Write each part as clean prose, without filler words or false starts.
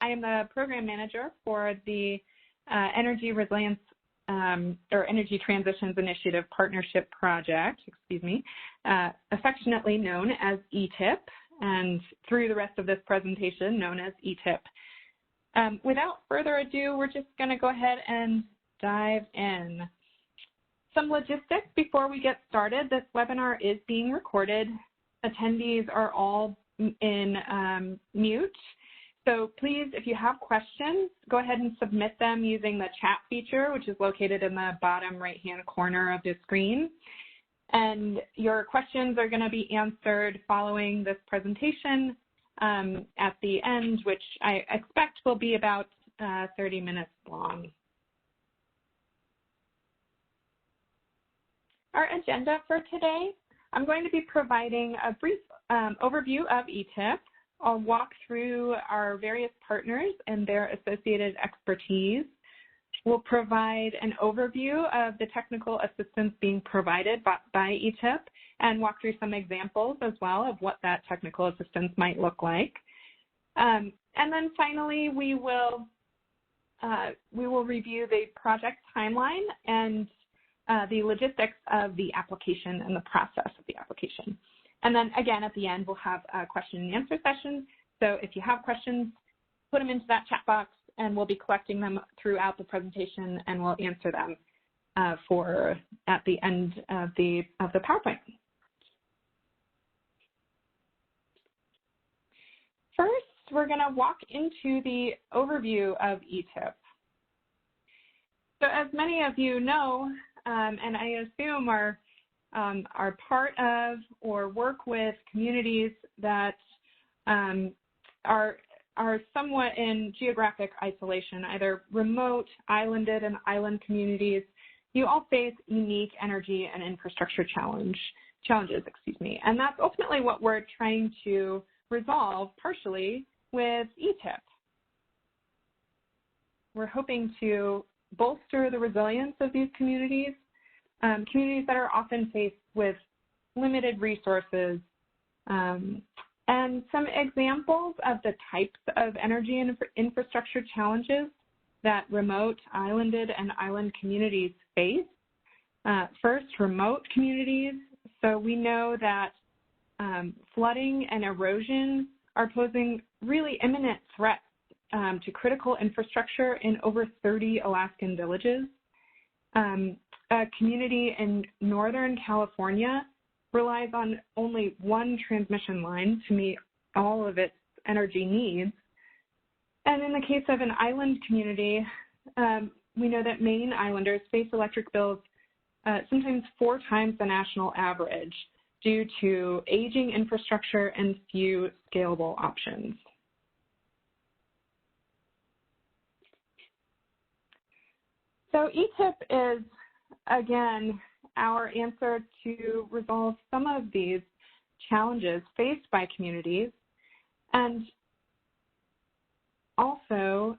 I am the program manager for the Energy Resilience or Energy Transitions Initiative Partnership Project, affectionately known as ETIPP, and through the rest of this presentation known as ETIPP. Without further ado, we're just going to go ahead and dive in. Some logistics before we get started. This webinar is being recorded. Attendees are all in mute. So please, if you have questions, go ahead and submit them using the chat feature, which is located in the bottom right-hand corner of the screen. And your questions are going to be answered following this presentation at the end, which I expect will be about 30 minutes long. Our agenda for today, I'm going to be providing a brief overview of ETIPP. I'll walk through our various partners and their associated expertise. We'll provide an overview of the technical assistance being provided by ETIPP and walk through some examples as well of what that technical assistance might look like. And then finally, we will review the project timeline and the logistics of the application and the process of the application. And then again, at the end, we'll have a question and answer session. So if you have questions, put them into that chat box and we'll be collecting them throughout the presentation and we'll answer them at the end of the PowerPoint. First, we're going to walk into the overview of ETIPP. So as many of you know, and I assume are part of or work with communities that are somewhat in geographic isolation, either remote, islanded, and island communities. You all face unique energy and infrastructure challenges, and that's ultimately what we're trying to resolve partially with ETIPP. We're hoping to bolster the resilience of these communities, communities that are often faced with limited resources. And some examples of the types of energy and infrastructure challenges that remote, islanded, and island communities face. First, remote communities. So we know that flooding and erosion are posing really imminent threats to critical infrastructure in over 30 Alaskan villages. A community in Northern California relies on only one transmission line to meet all of its energy needs. And in the case of an island community, we know that Maine islanders face electric bills sometimes 4 times the national average due to aging infrastructure and few scalable options. So ETIPP is, again, our answer to resolve some of these challenges faced by communities and also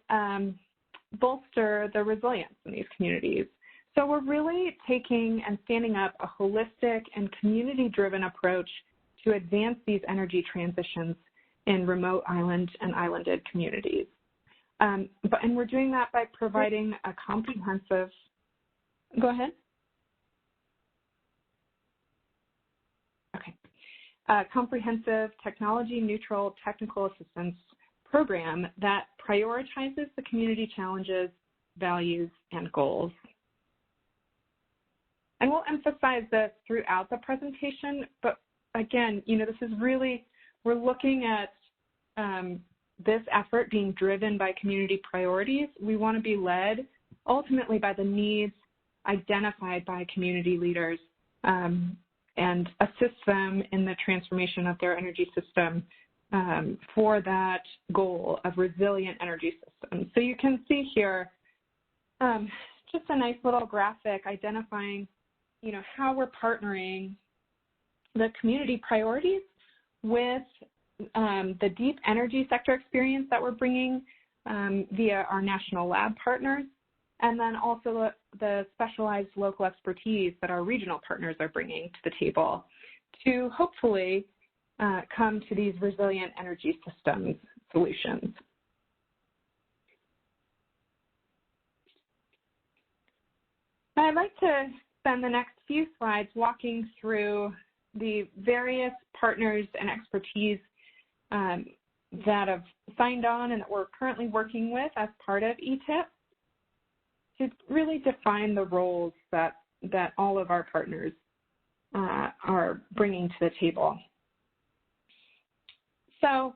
bolster the resilience in these communities. So we're really taking and standing up a holistic and community-driven approach to advance these energy transitions in remote island and islanded communities. And we're doing that by providing a comprehensive, go ahead. Okay. A comprehensive technology-neutral technical assistance program that prioritizes the community challenges, values, and goals. And we'll emphasize this throughout the presentation, but again, this is really, we're looking at this effort being driven by community priorities. We want to be led ultimately by the needs identified by community leaders and assist them in the transformation of their energy system for that goal of resilient energy systems. So you can see here just a nice little graphic identifying how we're partnering the community priorities with the deep energy sector experience that we're bringing via our national lab partners, and then also the specialized local expertise that our regional partners are bringing to the table to hopefully come to these resilient energy systems solutions. I'd like to spend the next few slides walking through the various partners and expertise that have signed on and that we're currently working with as part of ETIPP to really define the roles that all of our partners are bringing to the table. So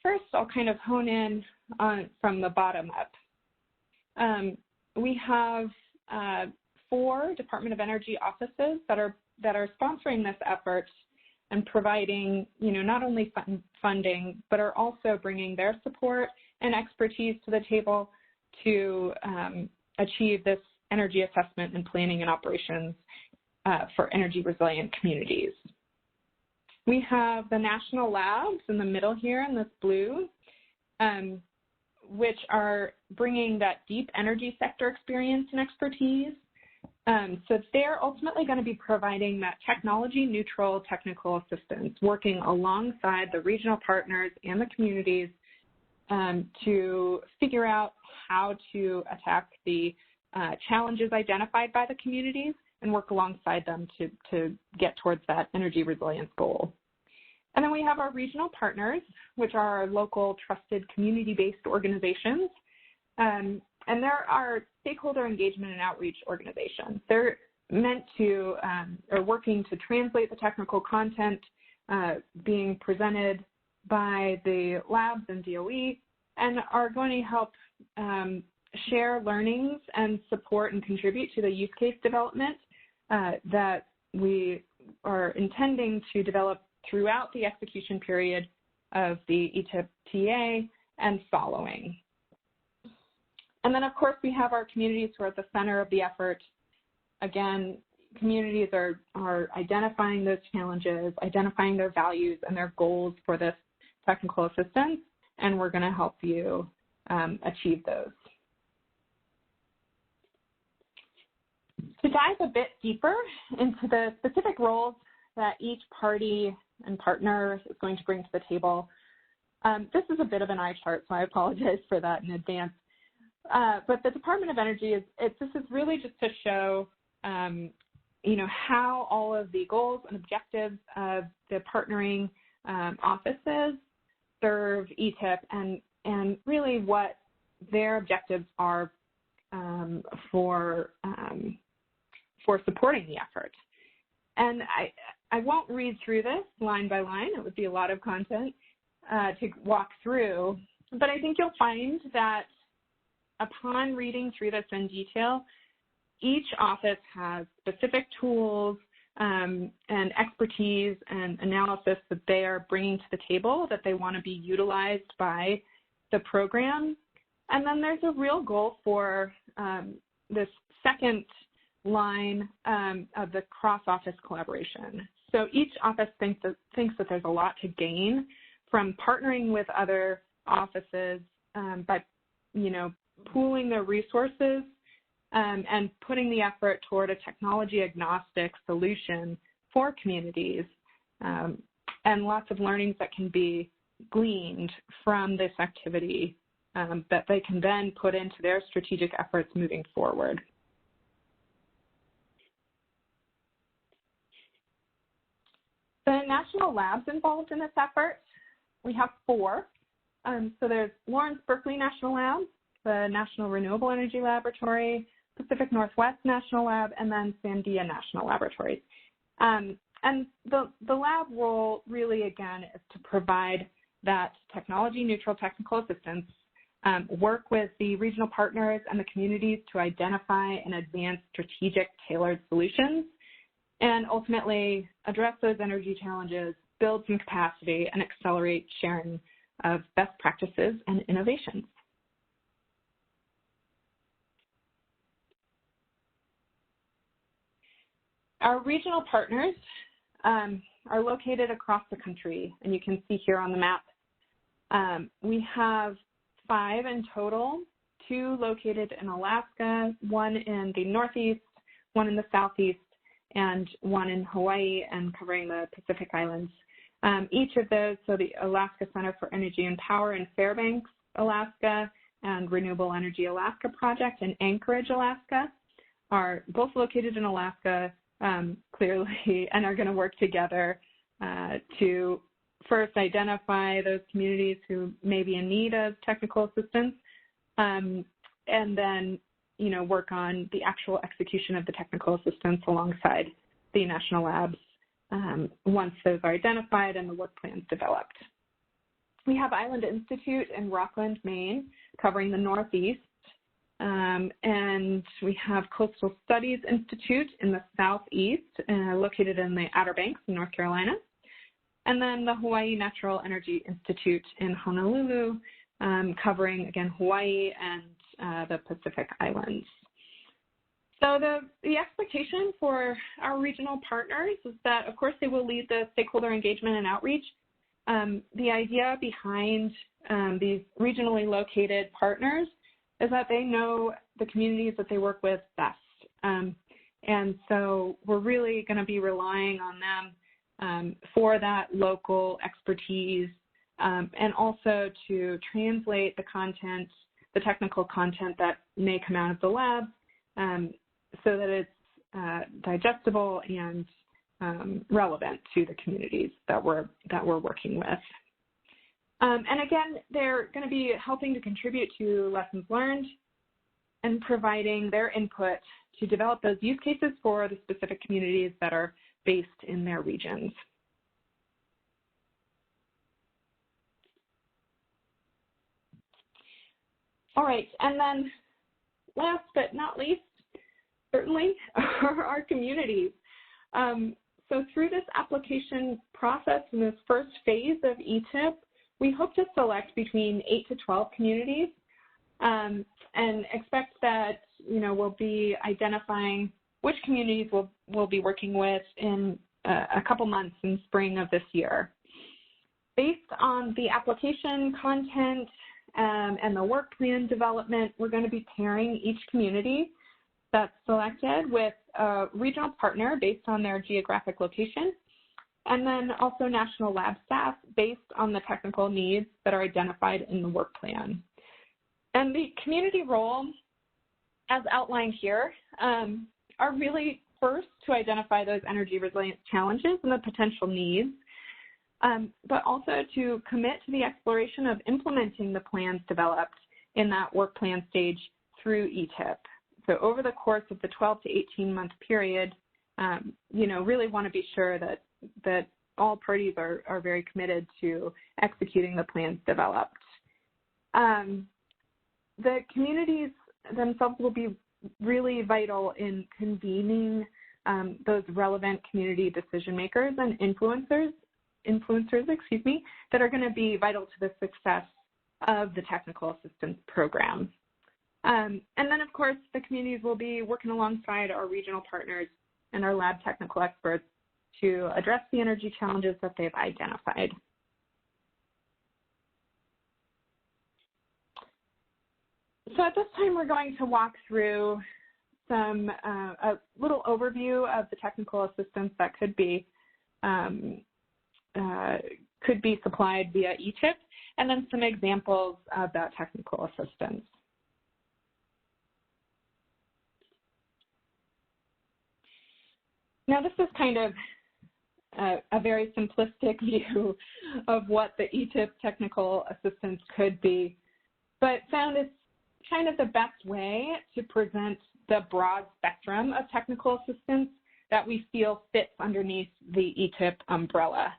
first, I'll kind of hone in on from the bottom up. We have 4 Department of Energy offices that are sponsoring this effort and providing, not only funding, but are also bringing their support and expertise to the table to achieve this energy assessment and planning and operations for energy resilient communities. We have the national labs in the middle here in this blue, which are bringing that deep energy sector experience and expertise. So they're ultimately going to be providing that technology-neutral technical assistance, working alongside the regional partners and the communities to figure out how to attack the challenges identified by the communities and work alongside them to get towards that energy resilience goal. And then we have our regional partners, which are our local trusted community-based organizations. And there are stakeholder engagement and outreach organizations. They're meant to, or working to translate the technical content being presented by the labs and DOE, and are going to help share learnings and support and contribute to the use case development that we are intending to develop throughout the execution period of the ETIPP TA and following. And then, of course, we have our communities who are at the center of the effort. Again, communities are identifying those challenges, identifying their values and their goals for this technical assistance, and we're going to help you achieve those. To dive a bit deeper into the specific roles that each party and partner is going to bring to the table, this is a bit of an eye chart, so I apologize for that in advance. But the Department of Energy, this is really just to show, how all of the goals and objectives of the partnering offices serve ETIPP and really what their objectives are for supporting the effort. And I won't read through this line by line. It would be a lot of content to walk through, but I think you'll find that upon reading through this in detail, each office has specific tools and expertise and analysis that they are bringing to the table that they want to be utilized by the program. And then there's a real goal for this second line of the cross-office collaboration. So each office thinks that there's a lot to gain from partnering with other offices by, pooling their resources and putting the effort toward a technology-agnostic solution for communities, and lots of learnings that can be gleaned from this activity that they can then put into their strategic efforts moving forward. The national labs involved in this effort, we have 4. So there's Lawrence Berkeley National Lab, the National Renewable Energy Laboratory, Pacific Northwest National Lab, and then Sandia National Laboratories. And the lab role really, again, is to provide that technology-neutral technical assistance, work with the regional partners and the communities to identify and advance strategic tailored solutions, and ultimately address those energy challenges, build some capacity, and accelerate sharing of best practices and innovations. Our regional partners are located across the country, and you can see here on the map. We have 5 in total, 2 located in Alaska, 1 in the Northeast, 1 in the Southeast, and 1 in Hawaii and covering the Pacific Islands. Each of those, so the Alaska Center for Energy and Power in Fairbanks, Alaska, and Renewable Energy Alaska Project in Anchorage, Alaska, are both located in Alaska, clearly, and are going to work together to first identify those communities who may be in need of technical assistance, and then, work on the actual execution of the technical assistance alongside the national labs once those are identified and the work plans developed. We have Island Institute in Rockland, Maine, covering the Northeast, and we have Coastal Studies Institute in the Southeast, located in the Outer Banks in North Carolina, and then the Hawaii Natural Energy Institute in Honolulu, covering, again, Hawaii and the Pacific Islands. So the expectation for our regional partners is that, of course, they will lead the stakeholder engagement and outreach. The idea behind these regionally located partners is that they know the communities that they work with best. And so we're really going to be relying on them for that local expertise, and also to translate the content, the technical content that may come out of the lab, so that it's digestible and relevant to the communities that we're working with. And again, they're going to be helping to contribute to lessons learned and providing their input to develop those use cases for the specific communities that are based in their regions. All right, and then last but not least, certainly, are our communities. So through this application process in this first phase of ETIPP, we hope to select between 8 to 12 communities, and expect that we'll be identifying which communities we'll be working with in a couple months in spring of this year. Based on the application content and the work plan development, we're going to be pairing each community that's selected with a regional partner based on their geographic location, and then also national lab staff based on the technical needs that are identified in the work plan. And the community role, as outlined here, are really first to identify those energy resilience challenges and the potential needs, but also to commit to the exploration of implementing the plans developed in that work plan stage through ETIPP. So over the course of the 12 to 18-month period, really want to be sure that all parties are very committed to executing the plans developed. The communities themselves will be really vital in convening those relevant community decision makers and influencers, that are going to be vital to the success of the technical assistance program. And then, of course, the communities will be working alongside our regional partners and our lab technical experts to address the energy challenges that they've identified. So at this time, we're going to walk through a little overview of the technical assistance that could be supplied via ETIPP, and then some examples of that technical assistance. Now, this is kind of a very simplistic view of what the ETIPP technical assistance could be, but found it's kind of the best way to present the broad spectrum of technical assistance that we feel fits underneath the ETIPP umbrella.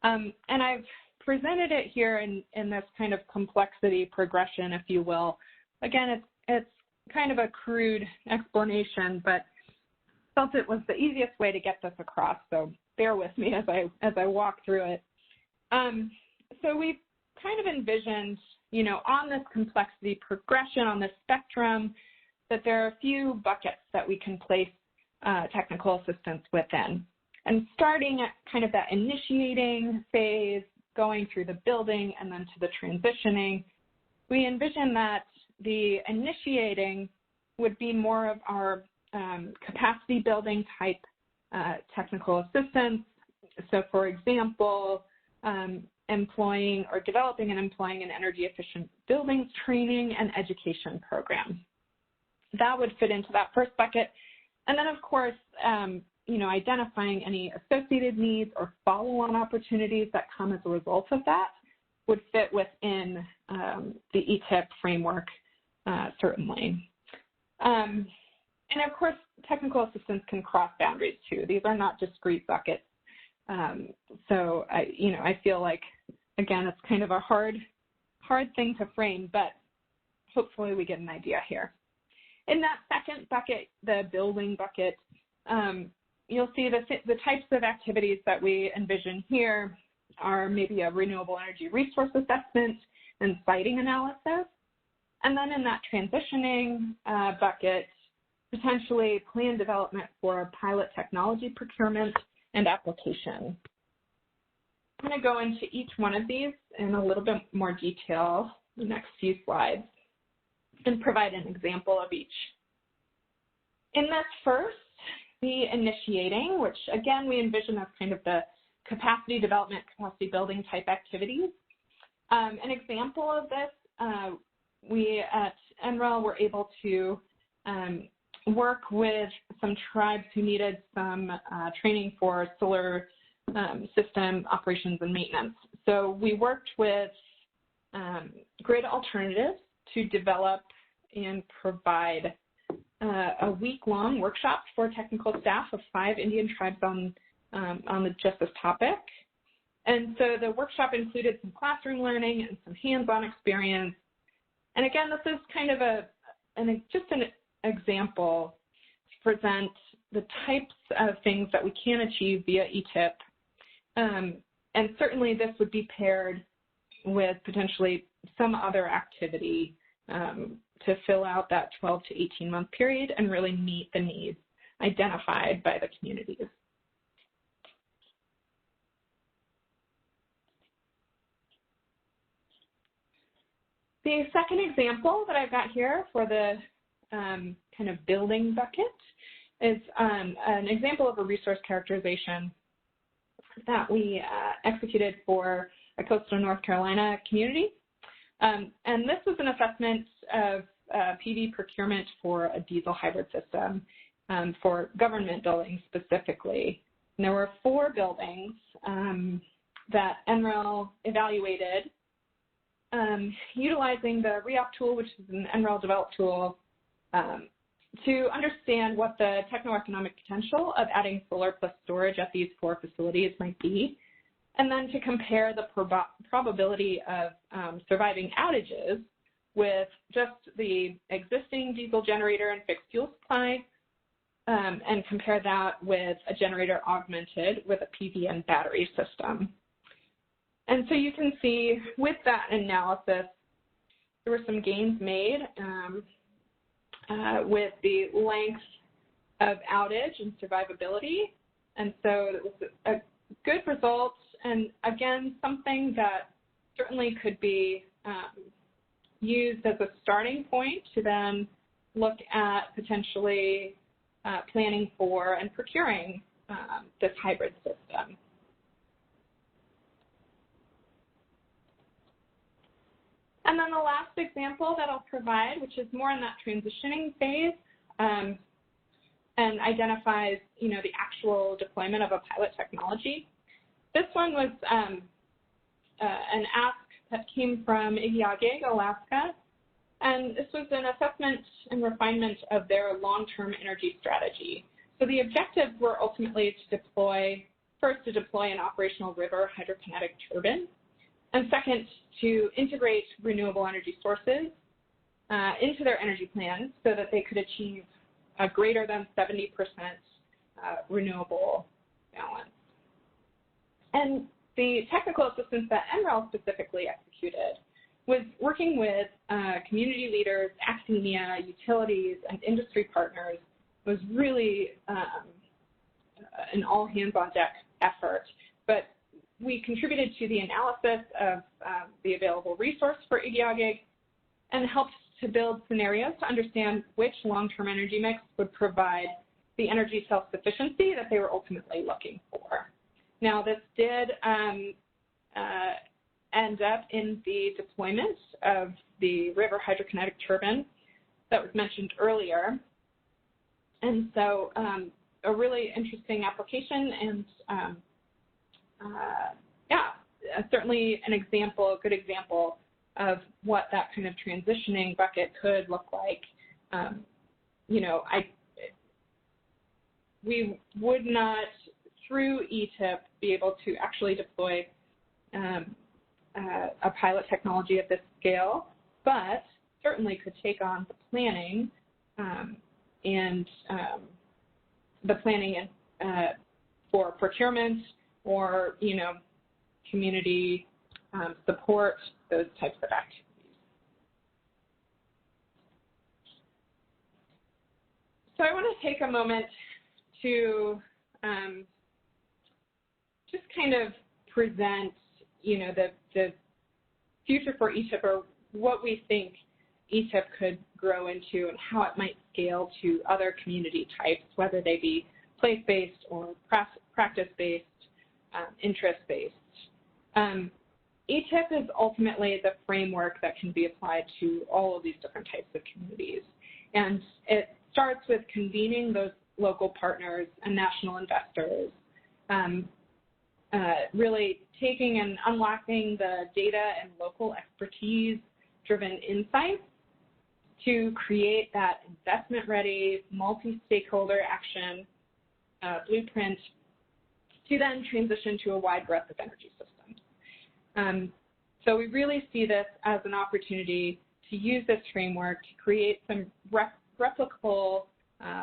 And I've presented it here in this kind of complexity progression, if you will. Again, it's kind of a crude explanation, but felt it was the easiest way to get this across, so bear with me as I walk through it. So we've kind of envisioned, on this complexity progression, on this spectrum, that there are a few buckets that we can place technical assistance within. And starting at kind of that initiating phase, going through the building and then to the transitioning, we envision that the initiating would be more of our capacity building type technical assistance. So for example, employing or developing and employing an energy efficient buildings training and education program. That would fit into that first bucket. And then, of course, identifying any associated needs or follow-on opportunities that come as a result of that would fit within the ETIPP framework, certainly. And of course, technical assistance can cross boundaries too. These are not discrete buckets. So I feel like, again, it's kind of a hard thing to frame, but hopefully we get an idea here. In that second bucket, the building bucket, you'll see the types of activities that we envision here are maybe a renewable energy resource assessment and siting analysis. And then in that transitioning bucket, potentially plan development for pilot technology procurement and application. I'm going to go into each one of these in a little bit more detail in the next few slides and provide an example of each. In this first, the initiating, which again we envision as kind of the capacity development, capacity building type activities. An example of this, we at NREL were able to work with some tribes who needed some training for solar system operations and maintenance. So we worked with grid alternatives to develop and provide a week-long workshop for technical staff of 5 Indian tribes on just this topic. And so the workshop included some classroom learning and some hands-on experience. And again, this is kind of just an example to present the types of things that we can achieve via ETIPP. And certainly this would be paired with potentially some other activity to fill out that 12 to 18-month period and really meet the needs identified by the communities. The second example that I've got here for the kind of building bucket is an example of a resource characterization that we executed for a coastal North Carolina community. And this was an assessment of PV procurement for a diesel hybrid system for government buildings specifically. And there were 4 buildings that NREL evaluated utilizing the REOP tool, which is an NREL developed tool, to understand what the techno-economic potential of adding solar plus storage at these 4 facilities might be, and then to compare the probability of surviving outages with just the existing diesel generator and fixed fuel supply, and compare that with a generator augmented with a PV and battery system. And so you can see with that analysis, there were some gains made with the length of outage and survivability. And so it was a good result, and again, something that certainly could be used as a starting point to then look at potentially planning for and procuring this hybrid system. And then the last example that I'll provide, which is more in that transitioning phase, and identifies, the actual deployment of a pilot technology. This one was an ask that came from Igiagig, Alaska, and this was an assessment and refinement of their long-term energy strategy. So the objectives were ultimately to deploy an operational river hydrokinetic turbine, and second, to integrate renewable energy sources into their energy plans so that they could achieve a greater than 70% renewable balance. And the technical assistance that NREL specifically executed was working with community leaders, academia, utilities, and industry partners. It was really an all-hands-on-deck effort, but we contributed to the analysis of the available resource for Igiagig and helped to build scenarios to understand which long-term energy mix would provide the energy self-sufficiency that they were ultimately looking for. Now, this did end up in the deployment of the river hydrokinetic turbine that was mentioned earlier. And so a really interesting application, and yeah, certainly an example, a good example of what that kind of transitioning bucket could look like. You know, we would not, through ETIPP, be able to actually deploy a pilot technology at this scale, but certainly could take on the planning for procurement, or, you know, community support, those types of activities. So I want to take a moment to just kind of present, you know, the future for ETIPP, or what we think ETIPP could grow into and how it might scale to other community types, whether they be place-based or practice-based, interest-based. ETIPP is ultimately the framework that can be applied to all of these different types of communities. And it starts with convening those local partners and national investors, really taking and unlocking the data and local expertise-driven insights to create that investment-ready, multi-stakeholder action blueprint to then transition to a wide breadth of energy systems. So we really see this as an opportunity to use this framework to create some replicable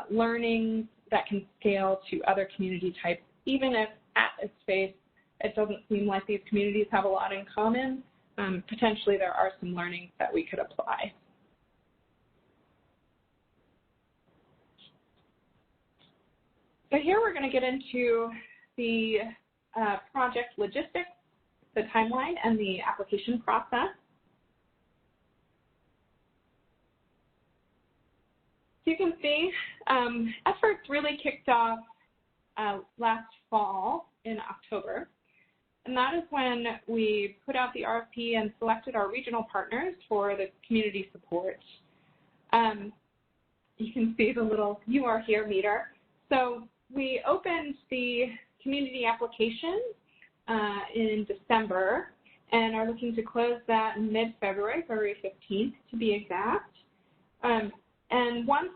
learning that can scale to other community types, even if at its face it doesn't seem like these communities have a lot in common. Potentially there are some learnings that we could apply. So here we're going to get into the project logistics, the timeline, and the application process. So you can see efforts really kicked off last fall in October. And that is when we put out the RFP and selected our regional partners for the community support. You can see the little "you are here" meter. So we opened the community application in December and are looking to close that in mid-February, February 15th to be exact. And once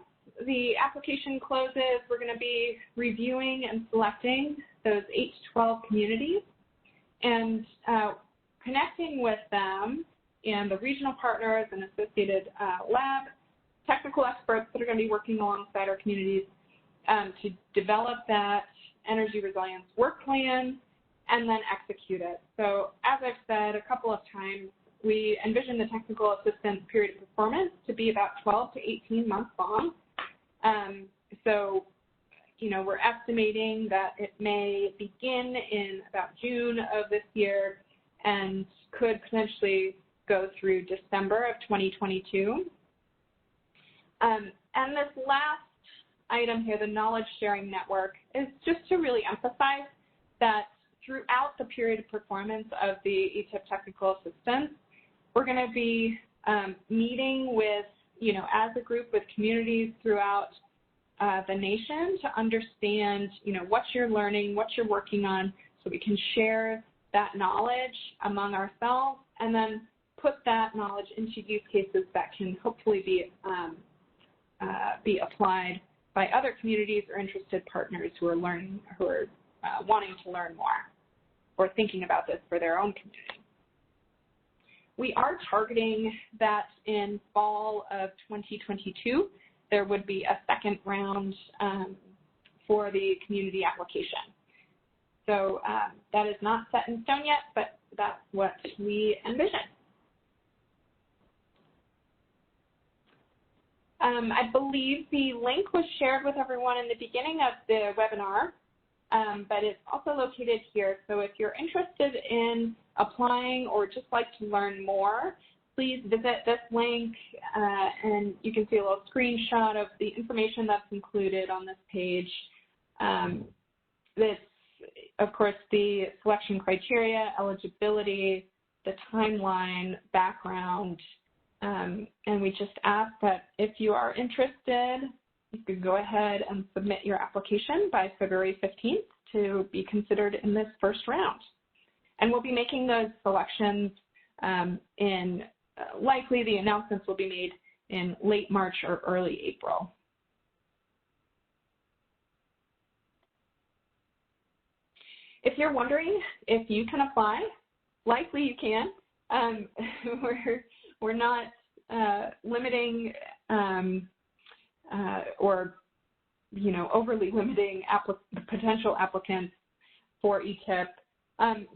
the application closes, we're going to be reviewing and selecting those 8 to 12 communities and connecting with them and the regional partners and associated lab technical experts that are going to be working alongside our communities to develop that energy resilience work plan and then execute it. So as I've said a couple of times, we envision the technical assistance period of performance to be about 12 to 18 months long. So, you know, we're estimating that it may begin in about June of this year and could potentially go through December of 2022. And this last item here, the knowledge sharing network, is just to really emphasize that throughout the period of performance of the ETIPP technical assistance, we're going to be meeting with, you know, as a group with communities throughout the nation to understand, you know, what you're learning, what you're working on, so we can share that knowledge among ourselves and then put that knowledge into use cases that can hopefully be applied by other communities or interested partners who are learning, who are wanting to learn more or thinking about this for their own community. We are targeting that in fall of 2022, there would be a second round for the community application. So that is not set in stone yet, but that's what we envision. I believe the link was shared with everyone in the beginning of the webinar, but it's also located here. So if you're interested in applying or just like to learn more, please visit this link and you can see a little screenshot of the information that's included on this page. This, of course, the selection criteria, eligibility, the timeline, background, and we just ask that if you are interested you can go ahead and submit your application by February 15th to be considered in this first round. And we'll be making those selections likely the announcements will be made in late March or early April. If you're wondering if you can apply, likely you can. We're not limiting or overly limiting potential applicants for ETIPP.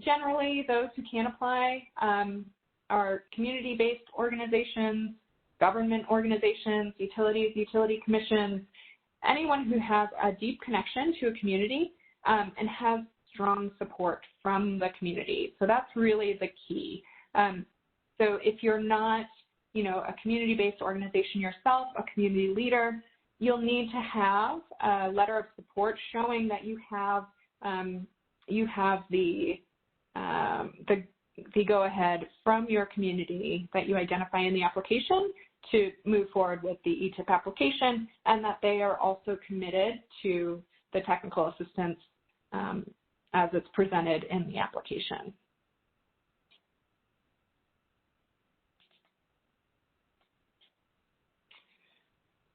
Generally, those who can apply are community-based organizations, government organizations, utilities, utility commissions, anyone who has a deep connection to a community and has strong support from the community. So that's really the key. So if you're not, a community-based organization yourself, a community leader, you'll need to have a letter of support showing that you have the go-ahead from your community that you identify in the application to move forward with the ETIPP application, and that they are also committed to the technical assistance as it's presented in the application.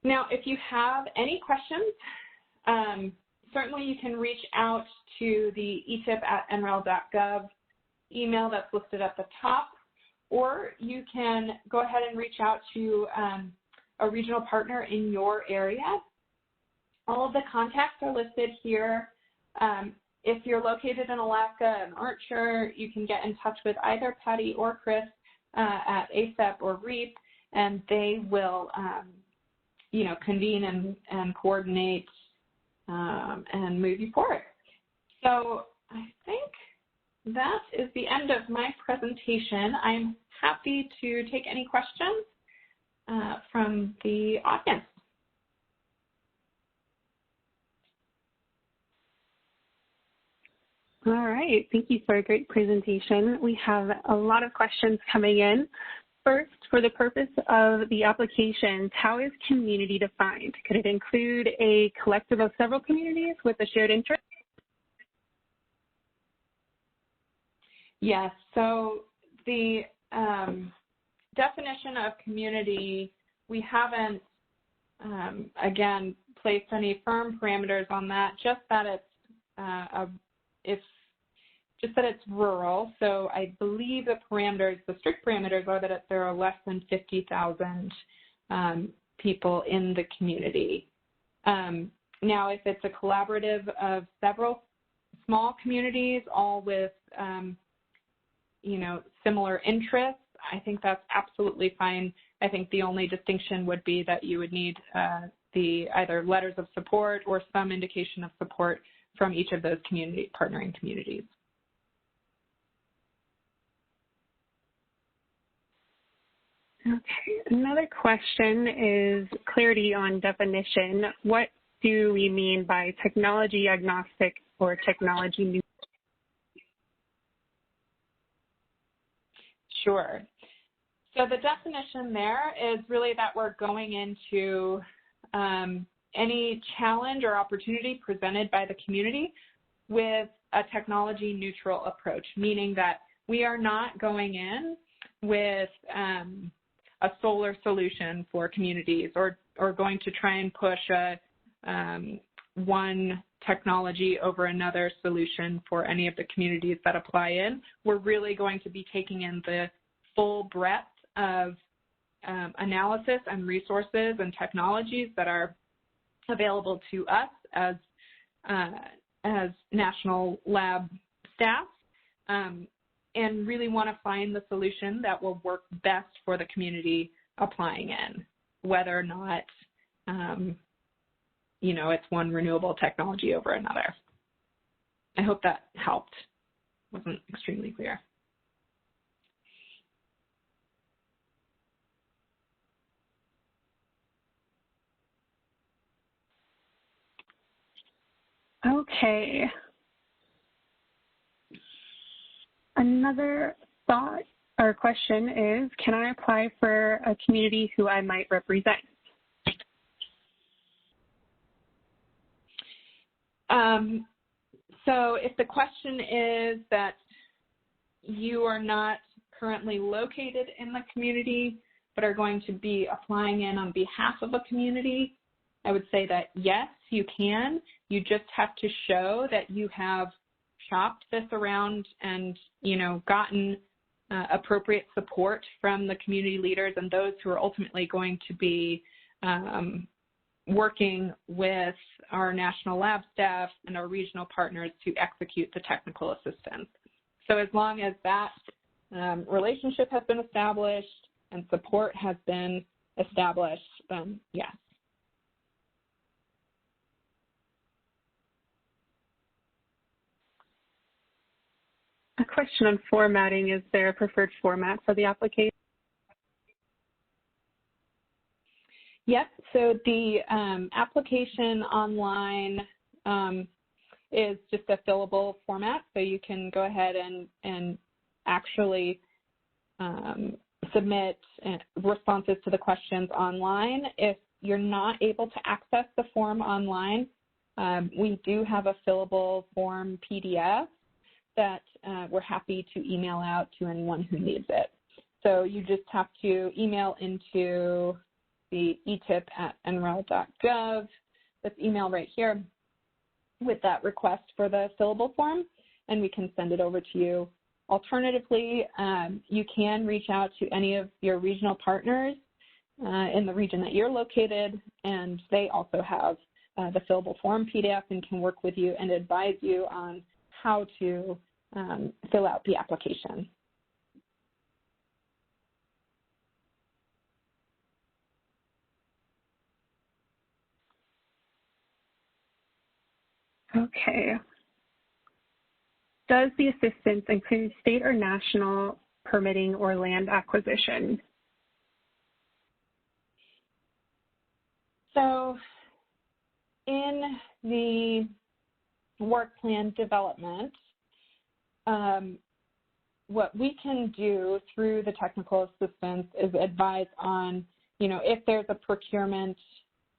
Now, if you have any questions, certainly you can reach out to the etipp@nrel.gov email that's listed at the top, or you can go ahead and reach out to a regional partner in your area. All of the contacts are listed here. If you're located in Alaska and aren't sure, you can get in touch with either Patty or Chris at ACEP or REAP, and they will convene and coordinate and move you forward. So I think that is the end of my presentation. I'm happy to take any questions from the audience. All right, thank you for a great presentation. We have a lot of questions coming in. First, for the purpose of the applications, how is community defined? Could it include a collective of several communities with a shared interest? Yes, so the definition of community, we haven't, again, placed any firm parameters on that, just that it's rural. So I believe the strict parameters are that there are less than 50,000 people in the community. Now, if it's a collaborative of several small communities, all with similar interests, I think that's absolutely fine. I think the only distinction would be that you would need the either letters of support or some indication of support from each of those partnering communities. Okay, another question is clarity on definition. What do we mean by technology agnostic or technology neutral? Sure. So the definition there is really that we're going into any challenge or opportunity presented by the community with a technology neutral approach, meaning that we are not going in with a solar solution for communities or going to try and push one technology over another solution for any of the communities that apply in. We're really going to be taking in the full breadth of analysis and resources and technologies that are available to us as national lab staff, and really want to find the solution that will work best for the community applying in, whether or not it's one renewable technology over another. I hope that helped. Wasn't extremely clear. Okay. Another thought or question is, can I apply for a community who I might represent? So if the question is that you are not currently located in the community, but are going to be applying in on behalf of a community, I would say that yes, you can. You just have to show that you have shopped this around and, gotten appropriate support from the community leaders and those who are ultimately going to be working with our national lab staff and our regional partners to execute the technical assistance. So as long as that relationship has been established and support has been established, then yes. A question on formatting. Is there a preferred format for the application? Yep, so the application online is just a fillable format, so you can go ahead and actually submit responses to the questions online. If you're not able to access the form online, we do have a fillable form PDF that we're happy to email out to anyone who needs it. So you just have to email into the ETIPP@nrel.gov, this email right here, with that request for the fillable form, and we can send it over to you. Alternatively, you can reach out to any of your regional partners in the region that you're located, and they also have the fillable form PDF and can work with you and advise you on how to fill out the application. Okay. Does the assistance include state or national permitting or land acquisition? So in the work plan development, what we can do through the technical assistance is advise on, if there's a procurement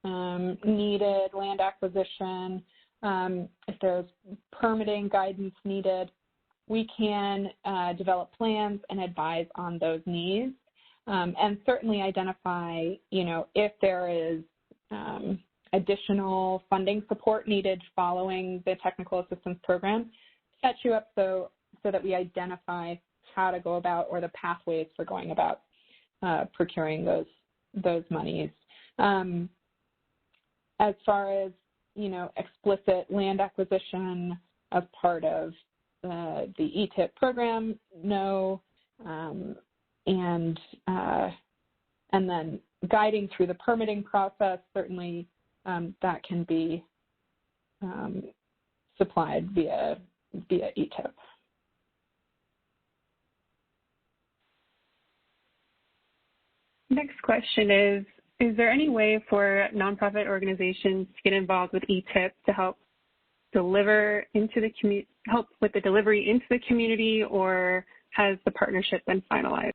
needed, land acquisition, if there's permitting guidance needed, we can develop plans and advise on those needs, and certainly identify, if there is additional funding support needed following the technical assistance program, set you up so that we identify how to go about, or the pathways for going about procuring those monies. As far as explicit land acquisition as part of the ETIPP program, no, and then guiding through the permitting process, certainly that can be supplied via ETIPP. Next question is there any way for nonprofit organizations to get involved with ETIPP to help deliver into the help with the delivery into the community, or has the partnership been finalized?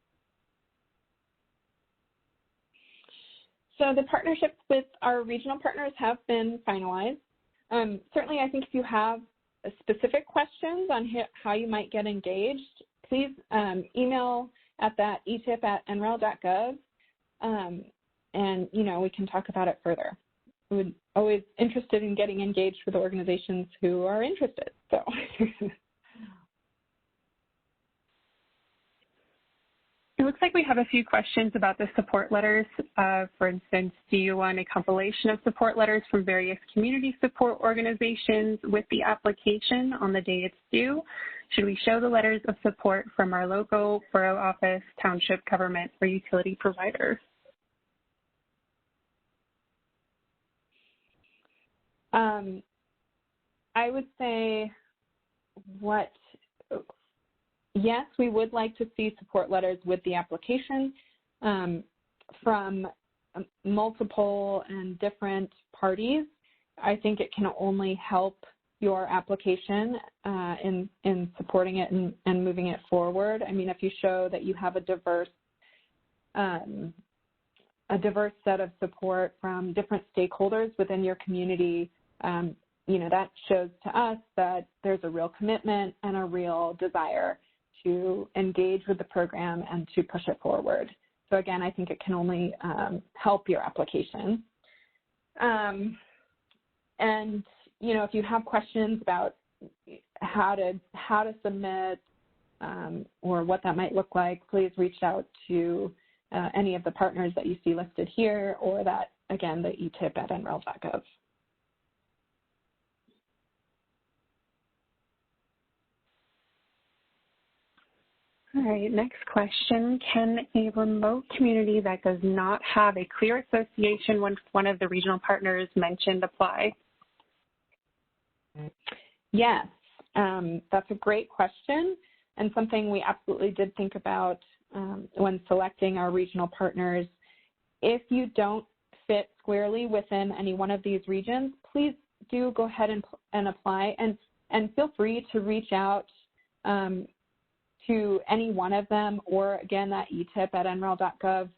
So the partnerships with our regional partners have been finalized. Certainly, I think if you have specific questions on how you might get engaged, please email at that ETIPP@nrel.gov. And, we can talk about it further. We're always interested in getting engaged with organizations who are interested, so. It looks like we have a few questions about the support letters. For instance, do you want a compilation of support letters from various community support organizations with the application on the day it's due? Should we show the letters of support from our local borough office, township government, or utility providers? I would say yes, we would like to see support letters with the application from multiple and different parties. I think it can only help your application in supporting it and moving it forward. I mean, if you show that you have a diverse set of support from different stakeholders within your community, that shows to us that there's a real commitment and a real desire to engage with the program and to push it forward. So again, I think it can only help your application. And, if you have questions about how to submit or what that might look like, please reach out to any of the partners that you see listed here, or that, again, the ETIPP at NREL.gov. All right, next question. Can a remote community that does not have a clear association with one of the regional partners mentioned apply? Yes, that's a great question, and something we absolutely did think about when selecting our regional partners. If you don't fit squarely within any one of these regions, please do go ahead and apply, and feel free to reach out to any one of them, or again, that ETIPP at NREL.gov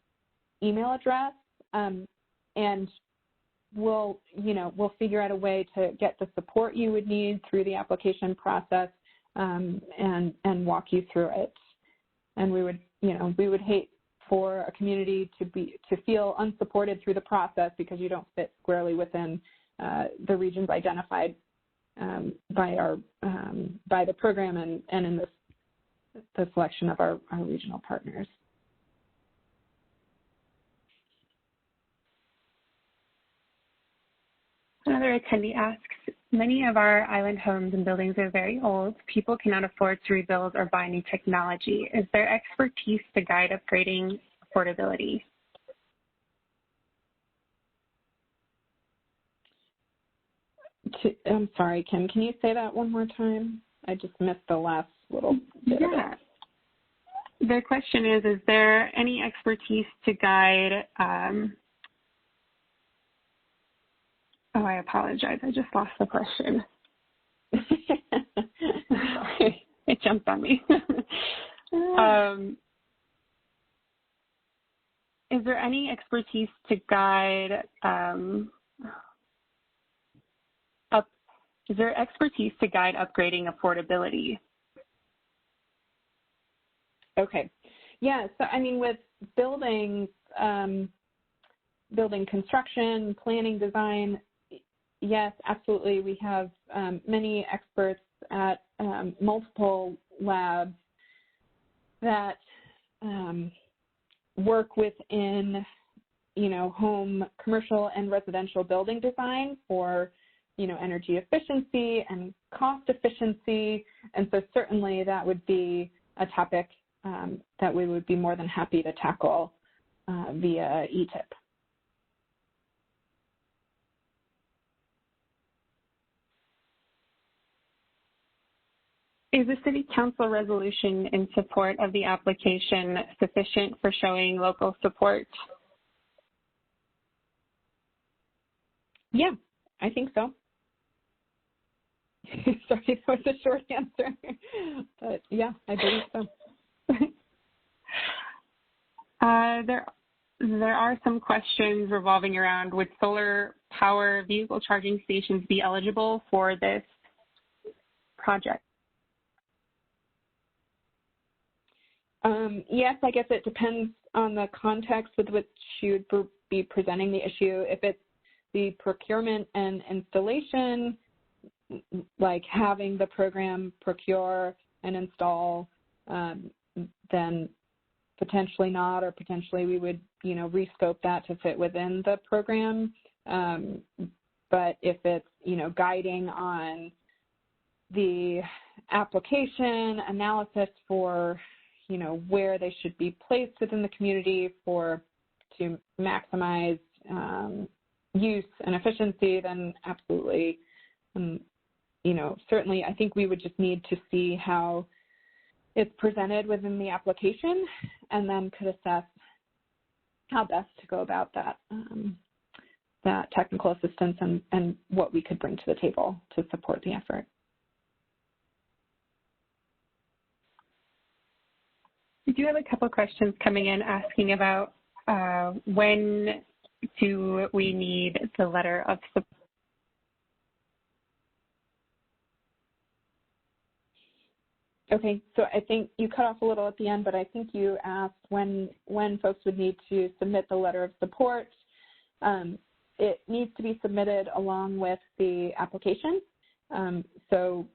email address, and we'll figure out a way to get the support you would need through the application process, and walk you through it. And we would hate for a community to feel unsupported through the process because you don't fit squarely within the regions identified by the program and in the selection of our regional partners. Another attendee asks, many of our island homes and buildings are very old. People cannot afford to rebuild or buy new technology. Is there expertise to guide upgrading affordability? I'm sorry, Kim, can you say that one more time? I just missed the last little bit of it. The question is there any expertise to guide, I apologize, I just lost the question. Sorry, it jumped on me. Is there any expertise to guide, upgrading affordability? Okay. Yeah, so I mean, with building construction, planning, design, yes, absolutely. We have many experts at multiple labs that work within, home, commercial, and residential building design for, energy efficiency and cost efficiency. And so certainly that would be a topic that we would be more than happy to tackle via ETIPP. Is the City Council resolution in support of the application sufficient for showing local support? Yeah, I think so. Sorry, that was a short answer, but yeah, I believe so. There are some questions revolving around, would solar power vehicle charging stations be eligible for this project? Yes, I guess it depends on the context with which you would be presenting the issue. If it's the procurement and installation, like having the program procure and install, then potentially not, or potentially we would, rescope that to fit within the program. But if it's, guiding on the application analysis for, where they should be placed within the community to maximize use and efficiency, then absolutely. Certainly I think we would just need to see how it's presented within the application, and then could assess how best to go about that technical assistance and what we could bring to the table to support the effort. We do have a couple questions coming in asking about when do we need the letter of support? Okay, so I think you cut off a little at the end, but I think you asked when folks would need to submit the letter of support. It needs to be submitted along with the application. So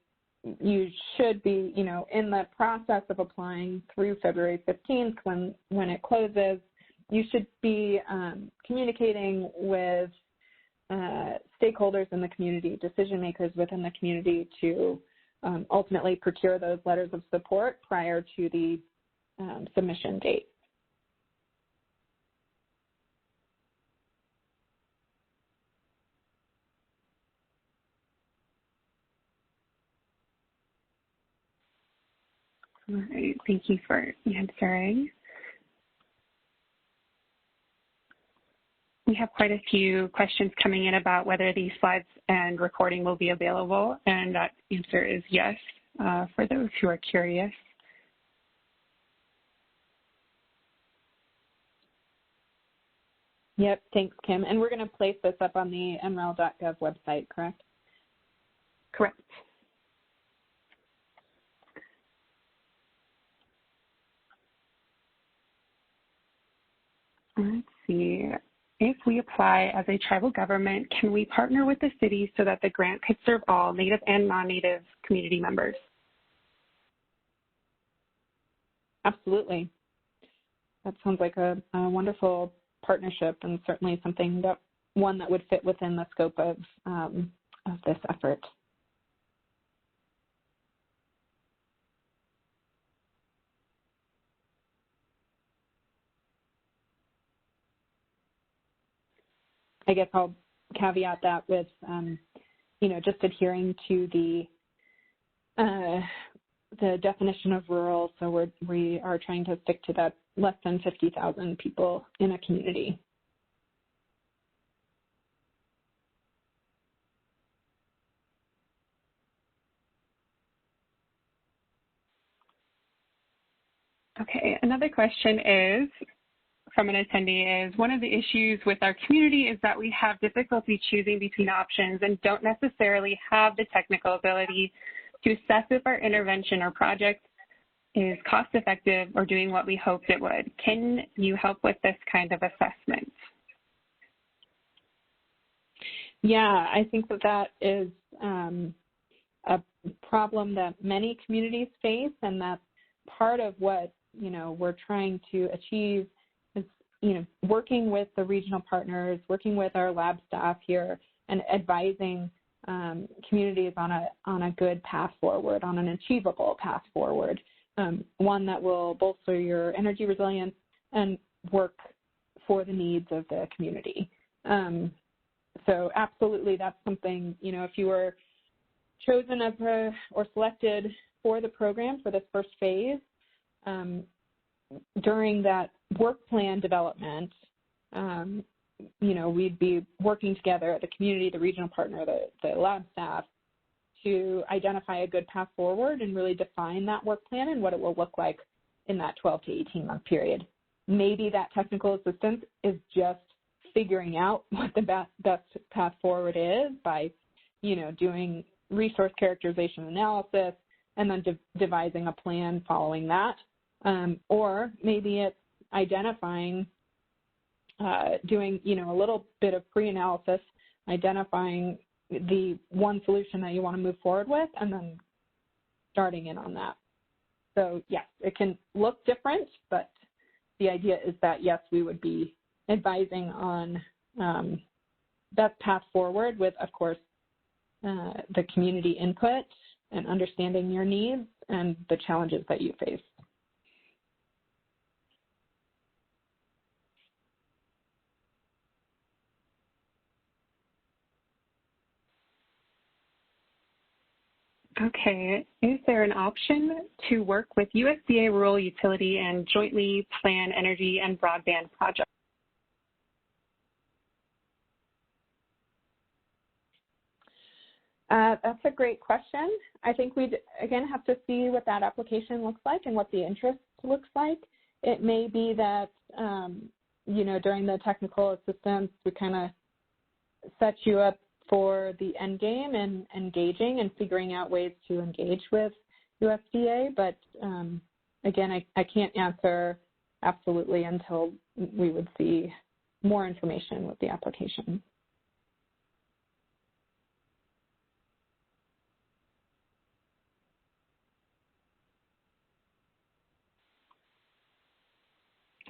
you should be, in the process of applying through February 15th when it closes. You should be communicating with stakeholders in the community, decision makers within the community to ultimately procure those letters of support prior to the submission date. All right, thank you for answering. We have quite a few questions coming in about whether these slides and recording will be available, and that answer is yes for those who are curious. Yep, thanks, Kim. And we're going to place this up on the NREL.gov website, correct? Correct. Let's see. If we apply as a tribal government, can we partner with the city so that the grant could serve all Native and non-Native community members? Absolutely. That sounds like a wonderful partnership, and certainly something that would fit within the scope of this effort. I guess I'll caveat that with, just adhering to the definition of rural. So we are trying to stick to that less than 50,000 people in a community. Okay, another question is, from an attendee is, one of the issues with our community is that we have difficulty choosing between options and don't necessarily have the technical ability to assess if our intervention or project is cost effective or doing what we hoped it would. Can you help with this kind of assessment? Yeah, I think that is a problem that many communities face, and that's part of what, we're trying to achieve is, working with the regional partners, working with our lab staff here, and advising communities on a good path forward, on an achievable path forward, one that will bolster your energy resilience and work for the needs of the community. So absolutely, that's something, if you were chosen as or selected for the program for this first phase, during that work plan development, we'd be working together, the community, the regional partner, the lab staff, to identify a good path forward and really define that work plan and what it will look like in that 12 to 18 month period. Maybe that technical assistance is just figuring out what the best path forward is by, doing resource characterization analysis and then devising a plan following that. Or maybe it's identifying, doing, a little bit of pre-analysis, identifying the one solution that you want to move forward with, and then starting in on that. So yes, it can look different, but the idea is that yes, we would be advising on best path forward with, of course, the community input and understanding your needs and the challenges that you face. Okay, is there an option to work with USDA Rural Utility and jointly plan energy and broadband projects? That's a great question. I think we'd, again, have to see what that application looks like and what the interest looks like. It may be that, during the technical assistance, we kind of set you up for the end game and engaging and figuring out ways to engage with USDA, but again, I can't answer absolutely until we would see more information with the application.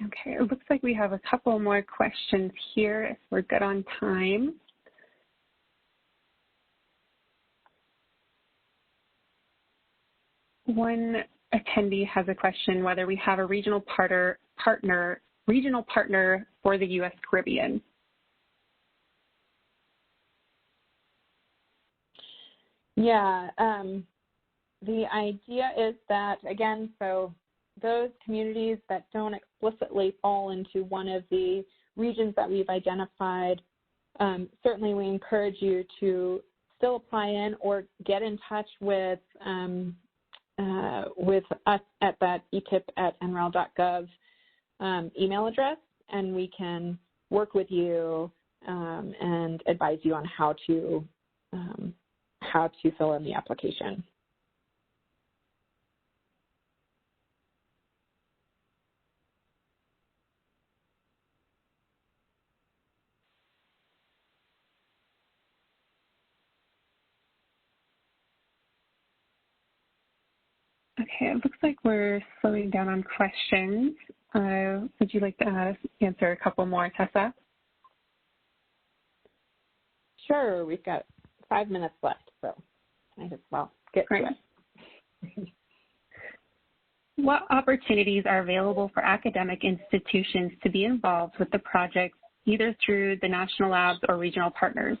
Okay, it looks like we have a couple more questions here if we're good on time. One attendee has a question whether we have a regional partner for the U.S. Caribbean. Yeah, the idea is that, again, so those communities that don't explicitly fall into one of the regions that we've identified, certainly we encourage you to still apply in or get in touch with us at that ETIPP@nrel.gov email address, and we can work with you and advise you on how to fill in the application. Okay, it looks like we're slowing down on questions. Would you like to answer a couple more, Tessa? Sure, we've got 5 minutes left, so might as well get to it. What opportunities are available for academic institutions to be involved with the project, either through the national labs or regional partners?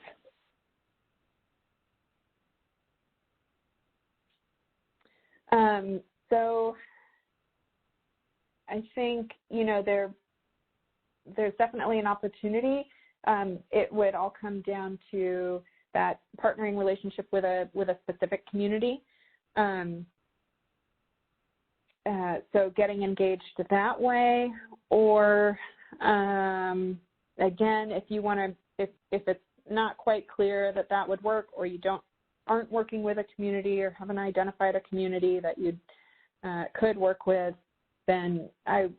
So I think, there's definitely an opportunity. It would all come down to that partnering relationship with a specific community. So getting engaged that way, or again, if you want to, if it's not quite clear that would work, or you aren't working with a community or haven't identified a community that you could work with, then I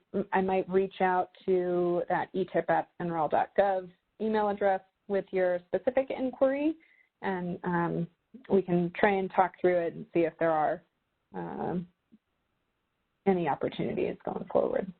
might reach out to that ETIPP@nrel.gov email address with your specific inquiry, and we can try and talk through it and see if there are any opportunities going forward.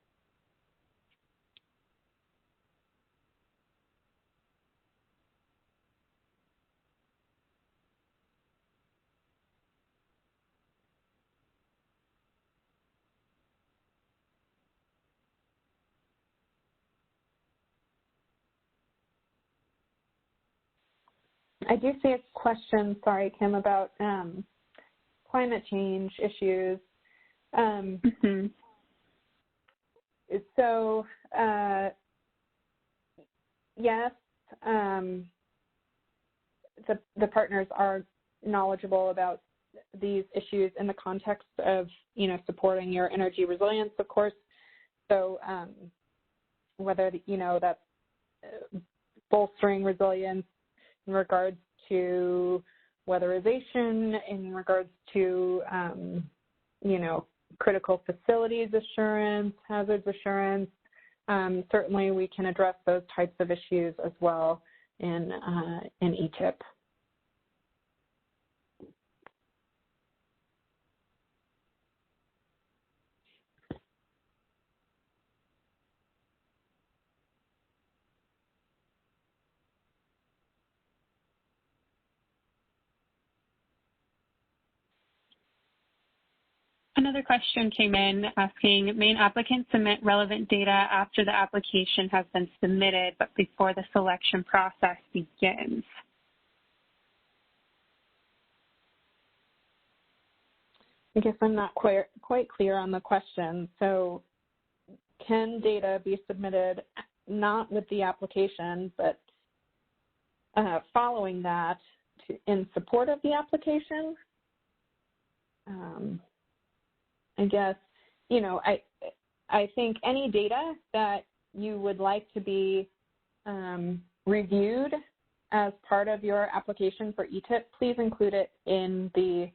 I do see a question, sorry, Kim, about climate change issues. So, yes, the partners are knowledgeable about these issues in the context of, supporting your energy resilience, of course. So whether, that's bolstering resilience in regards to weatherization, in regards to, critical facilities assurance, hazards assurance. Certainly we can address those types of issues as well in ETIPP. Another question came in asking, may an applicant submit relevant data after the application has been submitted but before the selection process begins? I guess I'm not quite clear on the question. So can data be submitted not with the application, but following that in support of the application? I guess, I think any data that you would like to be reviewed as part of your application for ETIPP, please include it in the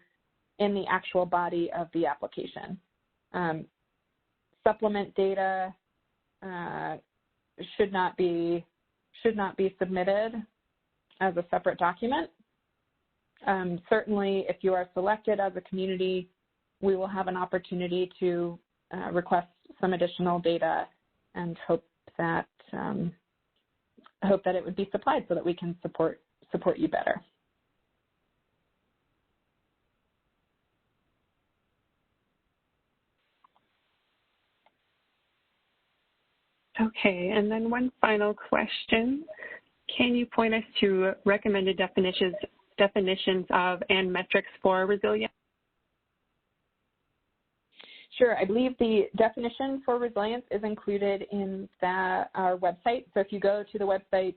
in the actual body of the application. Supplement data should not be submitted as a separate document. Certainly, if you are selected as a community, we will have an opportunity to request some additional data and hope that it would be supplied so that we can support you better. Okay, and then one final question. Can you point us to recommended definitions of and metrics for resilience? Sure, I believe the definition for resilience is included in our website. So if you go to the website,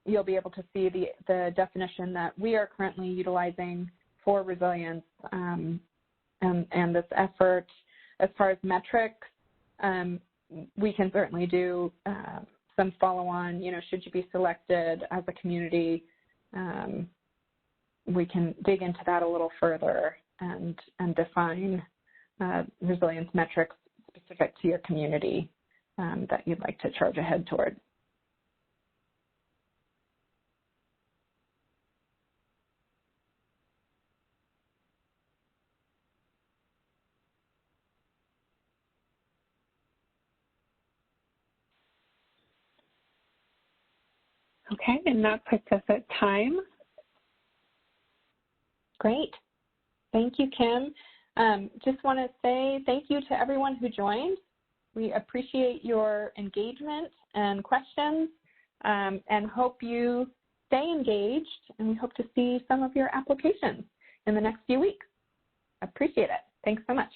you'll be able to see the definition that we are currently utilizing for resilience and this effort. As far as metrics, we can certainly do some follow-on, should you be selected as a community, we can dig into that a little further and define resilience metrics specific to your community that you'd like to charge ahead toward. Okay, and that puts us at time. Great. Thank you, Kim. Just want to say thank you to everyone who joined. We appreciate your engagement and questions and hope you stay engaged, and we hope to see some of your applications in the next few weeks. Appreciate it. Thanks so much.